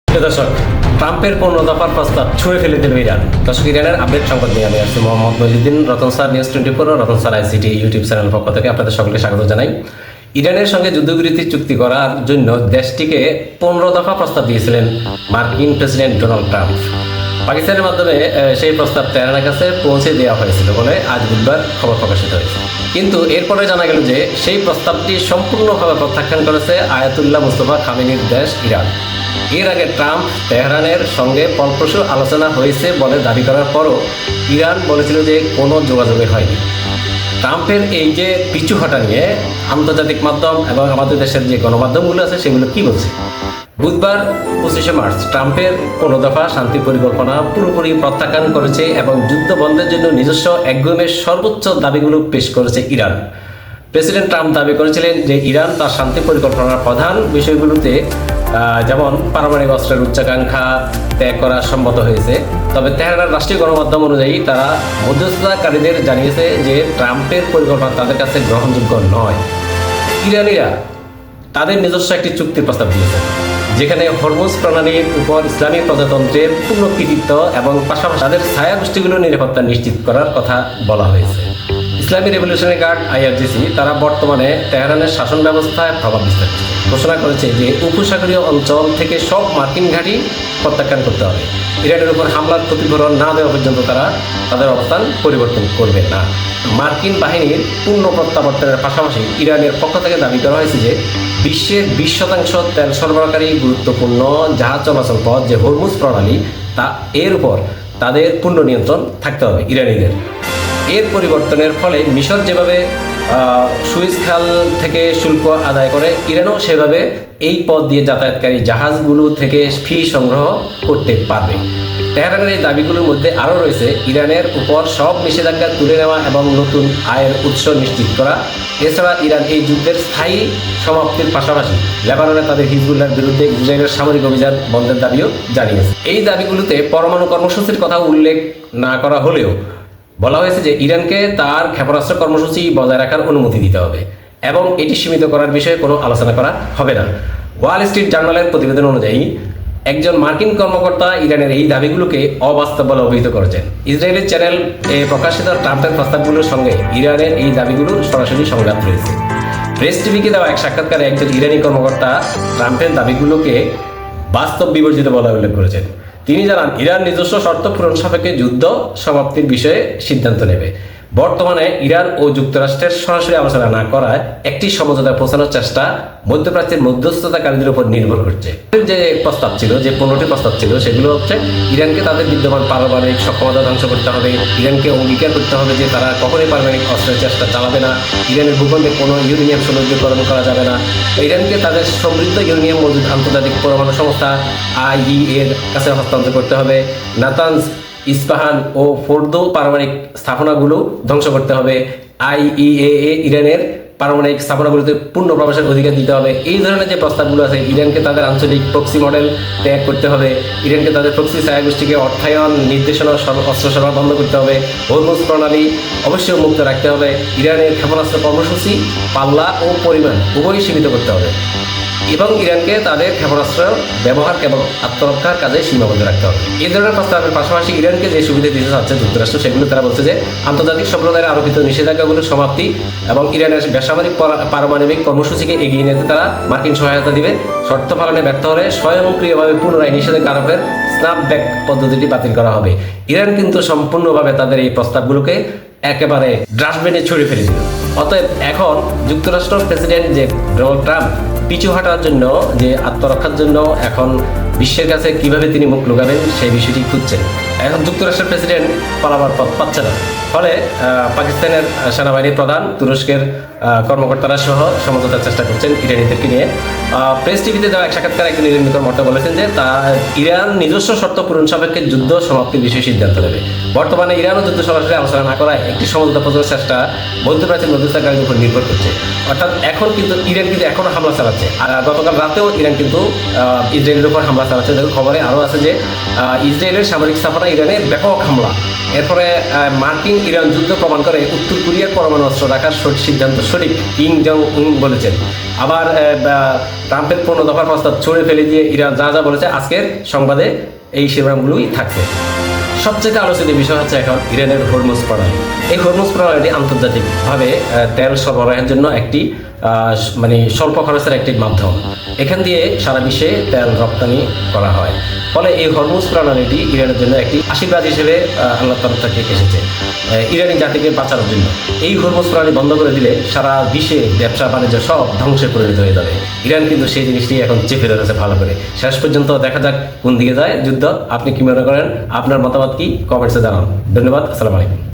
প্রিয় দর্শক, ট্রাম্পের 15 দফার প্রস্তাব ছুঁড়ে ফেলে দিল ইরান। দর্শক, ইরানের আপডেট সংবাদ নিয়ে আমি আসছি মোহাম্মদ মহিউদ্দিন, রতন স্যার নিউজ 24 ও Ratan sir ICT YouTube channel পক্ষ থেকে আপনাদের সকলকে স্বাগত জানাই। ইরানের সঙ্গে যুদ্ধবিরতি চুক্তি করার জন্য দেশটিকে 15 দফা প্রস্তাব দিয়েছিলেন মার্কিন প্রেসিডেন্ট ডোনাল্ড ট্রাম্প। পাকিস্তানের মাধ্যমে সেই প্রস্তাব তেহরানের কাছে পৌঁছে দেওয়া হয়েছিল বলে আজ বুধবার খবর প্রকাশিত হয়েছে। কিন্তু এরপরে জানা গেল যে সেই প্রস্তাবটি সম্পূর্ণভাবে প্রত্যাখ্যান করেছে আয়াতুল্লাহ মুস্তফা খামেনির দেশ ইরান। এর আগে ট্রাম্প তেহরানের সঙ্গে ফলপ্রসূ আলোচনা হয়েছে বলে দাবি করার পরও ইরান বলেছিল যে কোনো যোগাযোগই হয়নি। ট্রাম্পের এই যে পিছু হটা নিয়ে আন্তর্জাতিক মাধ্যম এবং আমাদের দেশের যে গণমাধ্যমগুলো আছে সেগুলো কি বলছে? বুধবার 25শে মার্চ ট্রাম্পের 15 দফা শান্তি পরিকল্পনা পুরোপুরি প্রত্যাখ্যান করেছে এবং যুদ্ধ বন্ধের জন্য নিজস্ব একগুমের সর্বোচ্চ দাবিগুলো পেশ করেছে ইরান। প্রেসিডেন্ট ট্রাম্প দাবি করেছিলেন যে ইরান তার শান্তি পরিকল্পনার প্রধান বিষয়গুলোতে যেমন পারমাণবিক অস্ত্রের উচ্চাকাঙ্ক্ষা ত্যাগ করা সম্মত হয়েছে। তবে তেহরানের রাষ্ট্রীয় গণমাধ্যম অনুযায়ী তারা মধ্যস্থতাকারীদের জানিয়েছে যে ট্রাম্পের পরিকল্পনা তাদের কাছে গ্রহণযোগ্য নয়। ইরানিরা তাদের নিজস্ব একটি চুক্তির প্রস্তাব দিয়েছে, যেখানে হরমুজ প্রণালীর উপর ইসলামী প্রজাতন্ত্রের পূর্ণ কৃতিত্ব এবং পাশাপাশি তাদের ছায়া গোষ্ঠীগুলোর নিরাপত্তা নিশ্চিত করার কথা বলা হয়েছে। ইসলামী রেভলিউশনারি গার্ড আইআরজিসি তারা বর্তমানে তেহরানের শাসন ব্যবস্থায় প্রভাব বিস্তার করছে। ঘোষণা করেছে যে উপসাগরীয় অঞ্চল থেকে সব মার্কিন ঘাঁটি প্রত্যাখ্যান করতে হবে। ইরানের উপর হামলার ক্ষতিপূরণ না দেওয়া পর্যন্ত তারা তাদের অবস্থান পরিবর্তন করবে না। মার্কিন বাহিনীর পূর্ণ প্রত্যাবর্তনের পাশাপাশি ইরানের পক্ষ থেকে দাবি করা হয়েছে যে বিশ্বের 20% তেল সরবরাহকারী গুরুত্বপূর্ণ জাহাজ চলাচল পথ যে হরমুজ প্রণালী এর উপর তাদের পূর্ণ নিয়ন্ত্রণ থাকতে হবে ইরানিদের। এর পরিবর্তনের ফলে মিশর যেভাবে সুইজ খাল থেকে শুল্ক আদায় করে, ইরানও সেভাবে এই পথ দিয়ে যাতায়াতকারী জাহাজগুলো থেকে ফি সংগ্রহ করতে পারবে। তেহরানের এই দাবিগুলোর মধ্যে আরও রয়েছে ইরানের উপর সব নিষেধাজ্ঞা তুলে নেওয়া এবং নতুন আয়ের উৎস নিশ্চিত করা। এছাড়া ইরান এই যুদ্ধের স্থায়ী সমাপ্তির পাশাপাশি লেবাননে তাদের হিজবুল্লাহর বিরুদ্ধে ইসরায়েলের সামরিক অভিযান বন্ধের দাবিও জানিয়েছে। এই দাবিগুলোতে পরমাণু কর্মসূচির কথা উল্লেখ না করা হলেও বলা হয়েছে যে ইরানকে তার ক্ষেপণাস্ত্র কর্মসূচি বজায় রাখার অনুমতি দিতে হবে এবং এটি সীমিত করার বিষয়ে কোনো আলোচনা করা হবে না। ওয়াল স্ট্রিট জার্নালের প্রতিবেদন অনুযায়ী একজন মার্কিন কর্মকর্তা ইরানের এই দাবিগুলোকে অবাস্তব বলে অভিহিত করেছেন। ইসরায়েলের চ্যানেল প্রকাশিত ট্রাম্পের প্রস্তাবগুলোর সঙ্গে ইরানের এই দাবিগুলোর সরাসরি সংঘাত রয়েছে। প্রেস টিভিকে দেওয়া এক সাক্ষাৎকারে একজন ইরানি কর্মকর্তা ট্রাম্পের দাবিগুলোকে বাস্তব বিবর্জিত বলে উল্লেখ করেছেন। তিনি জানান, ইরান নিজস্ব শর্ত পূরণ সাপেক্ষে যুদ্ধ সমাপ্তির বিষয়ে সিদ্ধান্ত নেবে। বর্তমানে ইরান ও যুক্তরাষ্ট্রের সরাসরি আলোচনা না করায় একটি সমঝোতায় পৌঁছানোর চেষ্টা মধ্যপ্রাচ্যের মধ্যস্থতাকারীদের উপর নির্ভর করছে। যে প্রস্তাব ছিল, যে 15টি প্রস্তাব ছিল, সেগুলো হচ্ছে ইরানকে তাদের বিদ্যমান পারমাণবিক সক্ষমতা ধ্বংস করতে হবে, ইরানকে অঙ্গীকার করতে হবে যে তারা কখনোই পারমাণবিক অস্ত্রের চেষ্টা চালাবে না, ইরানের ভূখণ্ডে কোনো ইউরেনিয়াম সৌন্দর্যকরণ করা যাবে না, ইরানকে তাদের সমৃদ্ধ ইউরেনিয়াম মজুদ আন্তর্জাতিক পরমাণু সংস্থা IAEA এর কাছে হস্তান্তর করতে হবে, নাতানজ, ইস্পাহান ও ফোর্দো পারমাণবিক স্থাপনাগুলো ধ্বংস করতে হবে, IAEA ইরানের পারমাণবিক স্থাপনাগুলোতে পূর্ণ প্রবেশের অধিকার দিতে হবে। এই ধরনের যে প্রস্তাবগুলো আছে, ইরানকে তাদের আঞ্চলিক প্রক্সি মডেল ত্যাগ করতে হবে, ইরানকে তাদের প্রক্সি ছায়া গোষ্ঠীকে অর্থায়ন, নির্দেশনা, অস্ত্র সরবরাহ বন্ধ করতে হবে, হরমুজ প্রণালী অবশ্যই মুক্ত রাখতে হবে, ইরানের ক্ষেপণাস্ত্র কর্মসূচি পাল্লা ও পরিমাণ উভয়ই সীমিত করতে হবে এবং ইরানকে তাদের ক্ষেপণাস্ত্র ব্যবহার এবং আত্মরক্ষার কাজে সীমাবদ্ধ রাখতে হবে। এই ধরনের প্রস্তাবের পাশাপাশি ইরানকে যে সুবিধা দিতে চাচ্ছে যুক্তরাষ্ট্র, সেগুলো তারা বলছে যে আন্তর্জাতিক সম্প্রদায়ের আরোপিত নিষেধাজ্ঞাগুলোর সমাপ্তি এবং ইরানের বেসামরিক পারমাণবিক কর্মসূচিকে এগিয়ে নিতে তারা মার্কিন সহায়তা দিবে। শর্ত পালনে ব্যর্থ হলে স্বয়ংক্রিয়ভাবে পুনরায় নিষেধাজ্ঞা আরোপের স্ন্যাপব্যাক পদ্ধতিটি বাতিল করা হবে। ইরান কিন্তু সম্পূর্ণভাবে তাদের এই প্রস্তাবগুলোকে একেবারে ডাস্টবিনে ছড়িয়ে ফেলে দিল। অতএব এখন যুক্তরাষ্ট্র প্রেসিডেন্ট যে ডোনাল্ড ট্রাম্প পিছু হাঁটার জন্য, যে আত্মরক্ষার জন্য এখন বিশ্বের কাছে কিভাবে তিনি মুখ লুকাবেন সেই বিষয়টি খুঁজছেন। এখন যুক্তরাষ্ট্রের প্রেসিডেন্ট পালাবার পথ পাচ্ছে না, ফলে পাকিস্তানের সেনাবাহিনীর প্রধান, তুরস্কের কর্মকর্তারা সহ সমঝোতার চেষ্টা করছেন ইরানিদেরকে নিয়ে। প্রেস টিভিতে দেওয়া এক সাক্ষাৎকারে একজন ইরানি কর্মকর্তা বলেছেন যে ইরান নিজস্ব শর্ত পূরণ সাপেক্ষে যুদ্ধ সমাপ্তির বিষয়ে সিদ্ধান্ত নেবে। বর্তমানে ইরান ও যুদ্ধ সরাসরি আলোচনা না করায় একটি সমঝোতা পৌঁছানোর চেষ্টা মধ্যপ্রাচ্যের মধ্যস্থতাকারীদের উপর নির্ভর করছে। অর্থাৎ এখন কিন্তু ইরান কিন্তু এখনও হামলা চালাচ্ছে। আর গতকাল রাতেও ইরান কিন্তু ইসরায়েলের উপর হামলা চালাচ্ছে। দেখো খবরে আরও আছে যে ইসরায়েলের সামরিক স্থাপনা ইরানে ব্যাপক হামলা। এরপরে মার্কিন ইরান যুদ্ধ প্রমাণ করে উত্তর কোরিয়ার পরমাণু অস্ত্র রাখার সিদ্ধান্ত সঠিক, কিম জং উন বলেছেন। আবার ট্রাম্পের 15 দফার প্রস্তাব ছুঁড়ে ফেলে দিয়ে ইরান যা যা বলেছে আজকের সংবাদে এই শিরোনামগুলোই থাকছে। সবচেয়ে আলোচিত বিষয় হচ্ছে এখন ইরানের হরমুজ প্রণালী। এই হরমুজ প্রণালীটি আন্তর্জাতিকভাবে তেল সরবরাহের জন্য একটি মানে স্বল্প খরচের একটি মাধ্যম। এখান দিয়ে সারা বিশ্বে তেল রপ্তানি করা হয়। ফলে এই হরমুজ প্রণালীটি ইরানের জন্য একটি আশীর্বাদ হিসেবে আল্লাহর তরফ থেকে এসেছে ইরানি জাতিকে বাঁচানোর জন্য। এই হরমুজ প্রণালী বন্ধ করে দিলে সারা বিশ্বে ব্যবসা বাণিজ্য সব ধ্বংসে পরিণত হয়ে যাবে। ইরান কিন্তু সেই জিনিসটি এখন চেপে ধরেছে ভালো করে। শেষ পর্যন্ত দেখা যাক কোন দিকে যায় যুদ্ধ। আপনি কি মনে করেন? আপনার মতামত কি? কমেন্টসে জানান। ধন্যবাদ। আসসালামু আলাইকুম।